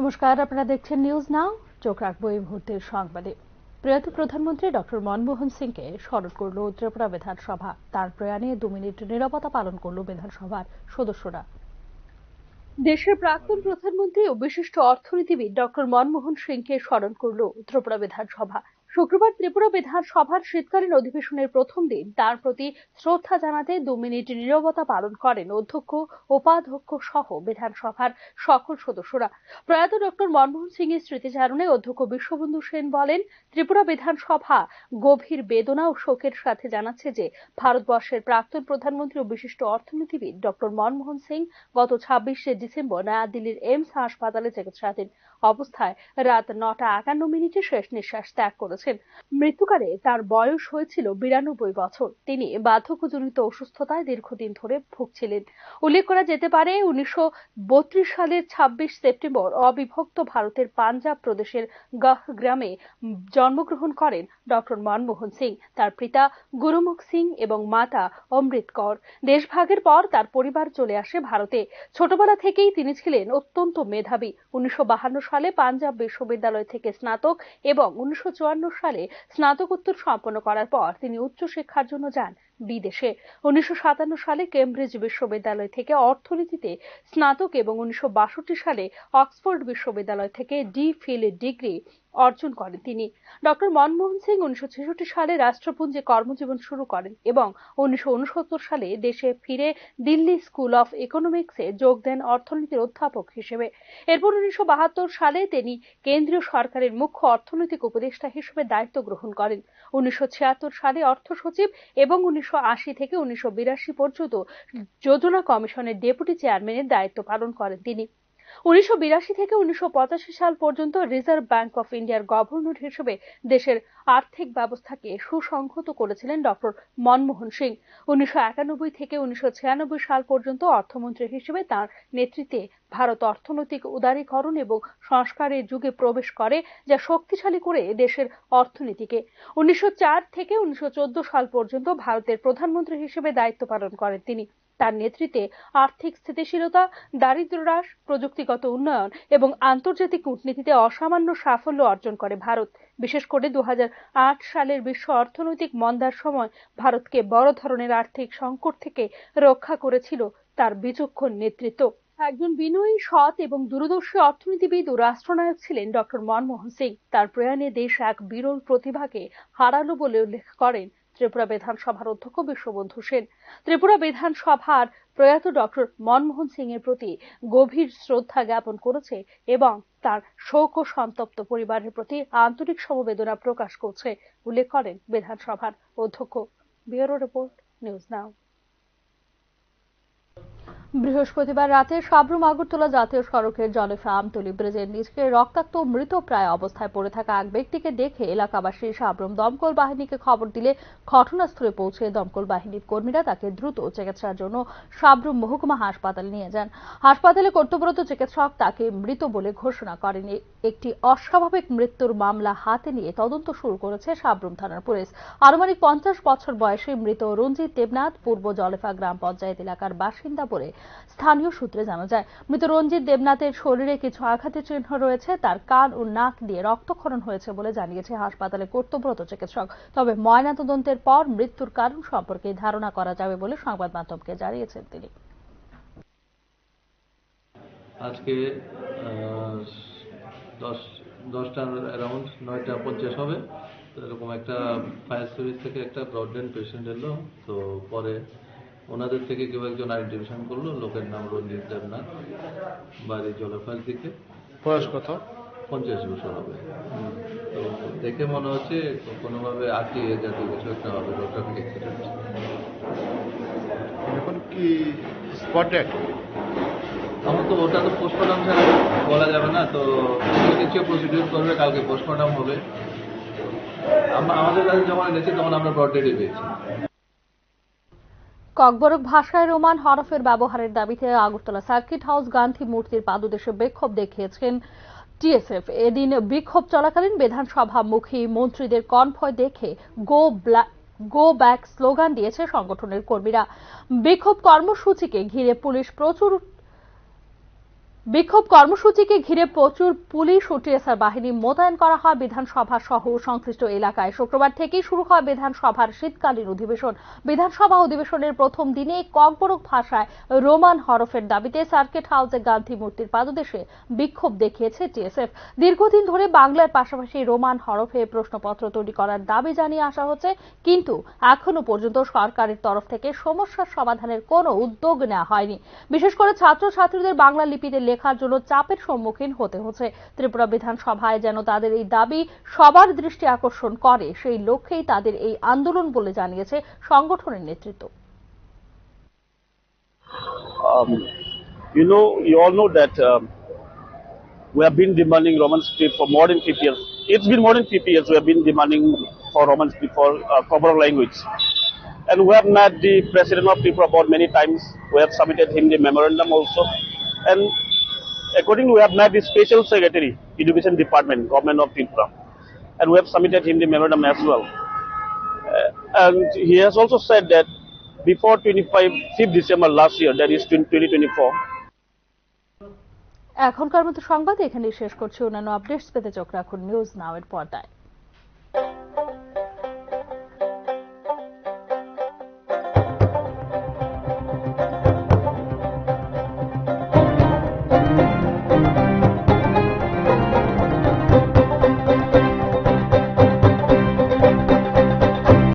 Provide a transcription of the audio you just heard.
নমস্কার, আপনারা দেখছেন নিউজ নাও। চোখ রাখবো এই মুহূর্তের সংবাদে। প্রয়াত প্রধানমন্ত্রী ডক্টর মনমোহন সিংকে স্মরণ করল ত্রিপুরা বিধানসভা। তার প্রয়াণে 2 মিনিট নীরবতা পালন করল বিধানসভার সদস্যরা। দেশের প্রাক্তন প্রধানমন্ত্রী ও বিশিষ্ট অর্থনীতিবিদ ডক্টর মনমোহন সিংকে স্মরণ করল ত্রিপুরা বিধানসভা। শুক্রবার ত্রিপুরা বিধানসভার শীতকালীন অধিবেশনের প্রথম দিন তার প্রতি শ্রদ্ধা জানাতে 2 মিনিট নীরবতা পালন করেন অধ্যক্ষ, উপাধ্যক্ষ সহ বিধানসভার সকল সদস্যরা। প্রয়াত ডক্টর মনমোহন সিং এর স্মৃতিচারণে অধ্যক্ষ বিশ্ববন্ধু সেন বলেন, ত্রিপুরা বিধানসভা গভীর বেদনা ও শোকের সাথে জানাচ্ছে যে ভারতবর্ষের প্রাক্তন প্রধানমন্ত্রী ও বিশিষ্ট অর্থনীতিবিদ ডক্টর মনমোহন সিং গত 26শে ডিসেম্বর নয়াদিল্লির এইমস হাসপাতালে চিকিৎসাধীন অবস্থায় রাত 9:51 শেষ নিঃশ্বাস ত্যাগ করেছেন। মৃত্যুকালে তার বয়স হয়েছিল 92 বছর। তিনি বার্ধক্যজনিত অসুস্থতায় দীর্ঘদিন ধরে ভুগছিলেন। উল্লেখ করা যেতে পারে, 1932 সালের 26 সেপ্টেম্বর অবিভক্ত ভারতের পাঞ্জাব প্রদেশের গাহ গ্রামে জন্মগ্রহণ করেন ডক্টর মনমোহন সিং। তার পিতা গুরুমুখ সিং এবং মাতা অমৃত কৌর। দেশভাগের পর তার পরিবার চলে আসে ভারতে। ছোটবেলা থেকেই তিনি ছিলেন অত্যন্ত মেধাবী। 1952 সালে পাঞ্জাব বিশ্ববিদ্যালয় থেকে স্নাতক এবং 1954 সালে স্নাতকোত্তর সম্পন্ন করার পর তিনি উচ্চশিক্ষার জন্য যান বিদেশে। 1957 সালে কেমব্রিজ বিশ্ববিদ্যালয় থেকে অর্থনীতিতে স্নাতক এবং 1962 সালে অক্সফোর্ড বিশ্ববিদ্যালয় থেকে ডি.ফিল ডিগ্রি অর্জন করেন তিনি। ডক্টর মনমোহন সিং 1966 সালে রাষ্ট্রপুঞ্জে কর্মজীবন শুরু করেন এবং 1969 সালে দেশে ফিরে দিল্লি স্কুল অফ ইকোনমিক্সে যোগ দেন অর্থনীতির অধ্যাপক হিসেবে। এরপর 1972 সালে তিনি কেন্দ্রীয় সরকারের মুখ্য অর্থনৈতিক উপদেষ্টা হিসেবে দায়িত্ব গ্রহণ করেন। 1976 সালে অর্থ সচিব এবং 1980 থেকে 1982 পর্যন্ত যোজনা কমিশনের ডেপুটি চেয়ারম্যানের দায়িত্ব পালন করেন তিনি। 1982 থেকে 1985 সাল পর্যন্ত রিজার্ভ ব্যাংক অফ ইন্ডিয়ার গভর্নর হিসেবে দেশের আর্থিক ব্যবস্থাকে সুসংহত করেছিলেন ডক্টর মনমোহন সিং। 1991 থেকে 1996 সাল পর্যন্ত অর্থমন্ত্রী হিসেবে তার নেতৃত্বে ভারত অর্থনৈতিক উদারীকরণ এবং সংস্কারের যুগে প্রবেশ করে, যা শক্তিশালী করে দেশের অর্থনীতিকে। 1904 থেকে 1914 সাল পর্যন্ত ভারতের প্রধানমন্ত্রী হিসেবে দায়িত্ব পালন করেন তিনি। তার নেতৃত্বে আর্থিক স্থিতিশীলতা, দারিদ্র্য হ্রাস, প্রযুক্তিগত উন্নয়ন এবং আন্তর্জাতিক কূটনীতিতে অসামান্য সাফল্য অর্জন করে ভারত। বিশেষ করে 2008 সালের বিশ্ব অর্থনৈতিক মন্দার সময় ভারতকে বড় ধরনের আর্থিক সংকট থেকে রক্ষা করেছিল তার বিচক্ষণ নেতৃত্ব। একজন বিনয়ী, সৎ এবং দূরদর্শী অর্থনীতিবিদ ও রাষ্ট্রনায়ক ছিলেন ডক্টর মনমোহন সিং। তার প্রয়াণে দেশ এক বিরল প্রতিভাকে হারালো বলে উল্লেখ করেন ত্রিপুরা বিধানসভার অধ্যক্ষ বিশ্ববন্ধু সেন। ত্রিপুরা বিধানসভার প্রয়াত ডক্টর মনমোহন সিং এর প্রতি গভীর শ্রদ্ধা জ্ঞাপন করেছে এবং তার শোক ও সন্তপ্ত পরিবারের প্রতি আন্তরিক সমবেদনা প্রকাশ করছে, উল্লেখ করেন বিধানসভার অধ্যক্ষ। Bureau report, news now. বৃহস্পতিবার রাতে সাব্রুম আগরতলা জাতীয় সড়কের জলেফা আমতলী ব্রিজের নিচে রক্তাক্ত মৃতপ্রায় অবস্থায় পড়ে থাকা এক ব্যক্তিকে দেখে এলাকাবাসী সাব্রুম দমকল বাহিনীকে খবর দিলে ঘটনাস্থলে পৌঁছে দমকল বাহিনীর কর্মীরা তাকে দ্রুত চিকিৎসার জন্য সাব্রুম মহকুমা হাসপাতালে নিয়ে যান। হাসপাতালে কর্তব্যরত চিকিৎসক তাকে মৃত বলে ঘোষণা করেন। একটি অস্বাভাবিক মৃত্যুর মামলা হাতে নিয়ে তদন্ত শুরু করেছে সাব্রুম থানার পুলিশ। আনুমানিক 50 বছর বয়সী মৃত রঞ্জিত দেবনাথ পূর্ব জলেফা গ্রাম পঞ্চায়েত এলাকার বাসিন্দা বলে স্থানীয় সূত্রে জানা যায়। মৃত রঞ্জিত দেবনাথের শরীরে কিছু আঘাতের চিহ্ন রয়েছে। তার কান ও নাক দিয়ে রক্তক্ষরণ হয়েছে বলে জানিয়েছে হাসপাতালে কর্তব্যরত চিকিৎসক। তবে ময়নাতদন্তের পর মৃত্যুর কারণ সম্পর্কে ধারণা করা যাবে বলে সংবাদ মাধ্যমকে জানিয়েছেন তিনি। আজকে 10টার অ্যারাউন্ড 9:50 হবে, তো এরকম একটা ফায়ার সার্ভিস থেকে একটা ব্রডব্যান্ড পেশেন্ট এলো। তো পরে ওনাদের থেকে কেউ একজন আইডেন্টিফিকেশন করলো, লোকের নাম রঞ্জিত দেবনাথ, বাড়ি জলেফার দিকে, বয়স কত? 50 বছর হবে। তো দেখে মনে হচ্ছে কোনোভাবে আটকিয়ে জাতীয় কিছু একটা হবে, ট্রাফিক অ্যাক্সিডেন্ট। এখন কি স্পট ডেড? আমার তো ওটা তো পোস্টমর্টম ছাড়া বলা যাবে না, তো কিছু প্রসিডিউর করবে, কালকে পোস্টমর্টম হবে। আমাদের কাছে যখন এনেছি তখন আমরা ব্রড ডেডে পেয়েছি। ককবরক ভাষায় রোমান হরফের ব্যবহারের দাবিতে আগরতলা সার্কিট হাউস গান্ধী মূর্তির পাদদেশে বিক্ষোভ দেখিয়েছেন টিএসএফ। এদিন বিক্ষোভ চলাকালীন বিধানসভামুখী মন্ত্রীদের কনভয় দেখে গো ব্যাক স্লোগান দিয়েছে সংগঠনের কর্মীরা। বিক্ষোভ কর্মসূচিকে ঘিরে পুলিশ প্রচুর বিক্ষোভ কর্মসূচিকে ঘিরে প্রচুর পুলিশ ও টিএসআর বাহিনী মোতায়েন করা হয় বিধানসভা সহ সংশ্লিষ্ট এলাকায়। শুক্রবার থেকেই শুরু হয় বিধানসভার শীতকালীন অধিবেশন। বিধানসভা অধিবেশনের প্রথম দিনে ককবরক ভাষায় রোমান হরফের দাবিতে সার্কিট হাউসে গান্ধী মূর্তির পাদদেশে বিক্ষোভ দেখিয়েছে টিএসএফ। দীর্ঘদিন ধরে বাংলার পাশাপাশি রোমান হরফে প্রশ্নপত্র তৈরি করার দাবি জানিয়ে আসা হচ্ছে, কিন্তু এখনো পর্যন্ত সরকারের তরফ থেকে সমস্যার সমাধানের কোনো উদ্যোগ নেওয়া হয়নি। বিশেষ করে ছাত্রছাত্রীদের বাংলা লিপিতে লেখার জন্য চাপের সম্মুখীন হতে হচ্ছে। ত্রিপুরা বিধানসভায় যেন তাদের এই দাবি সবার দৃষ্টি আকর্ষণ করে, সেই লক্ষ্যেই তাদের এই আন্দোলন বলে জানিয়েছে সংগঠনের নেতৃত্ব। You all know that we have been demanding Roman script for more than 50 years. It's been more than 50 years we have been demanding for Roman script for cover language. And we have met the President of Tripura about many times. We have submitted him the memorandum also. And accordingly, we have met the Special Secretary, Education Department, Government of Tripura. And we have submitted him the memorandum as well. And he has also said that before 5th December last year, that is 2024. এখনকার মতো সংবাদ এখানেই শেষ করছি। অন্যান্য updates পেতে চোখ রাখুন নিউজ নাও এর পর্দায়।